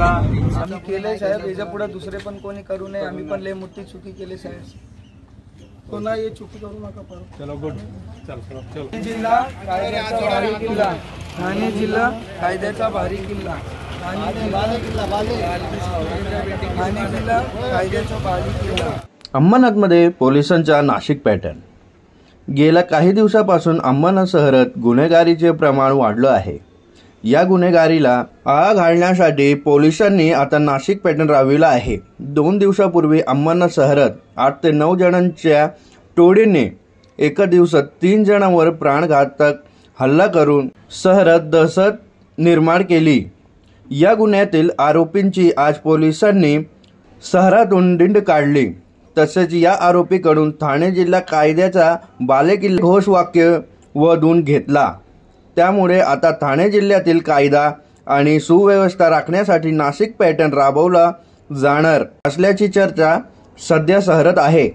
आम्हाला आम्ही केले साहेब, याच्या पुढे दुसरे पण कोणी करू नये. आम्ही पण लय मोठी चुकी केली साहेब. पुन्हा हे चुकी करू नका परत. चलो गुड. चल जिल्हा कायद्याचा भारी किल्ला, ठाणे जिल्हा कायद्याचा भारी किल्ला, ठाणे जिल्हा कायद्याचा भारी किल्ला. अंबरनाथमध्ये पोलिसांचा नाशिक पॅटर्न. गेल्या काही दिवसापासून अंबरनाथ शहरात गुन्हेगारीचे प्रमाण वाढलं आहे. या गुन्हेगारीला आळा घालण्यासाठी पोलिसांनी आता नाशिक पॅटर्न राबविला आहे. 2 दिवसापूर्वी अंबरनाथ शहरात 8 ते 9 जणांच्या टोळीने एका दिवसात 3 जणांवर प्राणघातक हल्ला करून शहरात दहशत निर्माण केली. या गुन्ह्यातील आरोपींची आज पोलिसांनी शहरातून दिंड काढली. तसेच या आरोपीकडून ठाणे जिल्हा कायद्याचा बालेकिल्ला घोषवाक्य वधून घेतला. त्यामुळे आता ठाणे जिल्ह्यातील कायदा आणि सुव्यवस्था राखण्यासाठी नाशिक पॅटर्न राबवला जाणार असल्याची चर्चा सध्या शहरात आहे.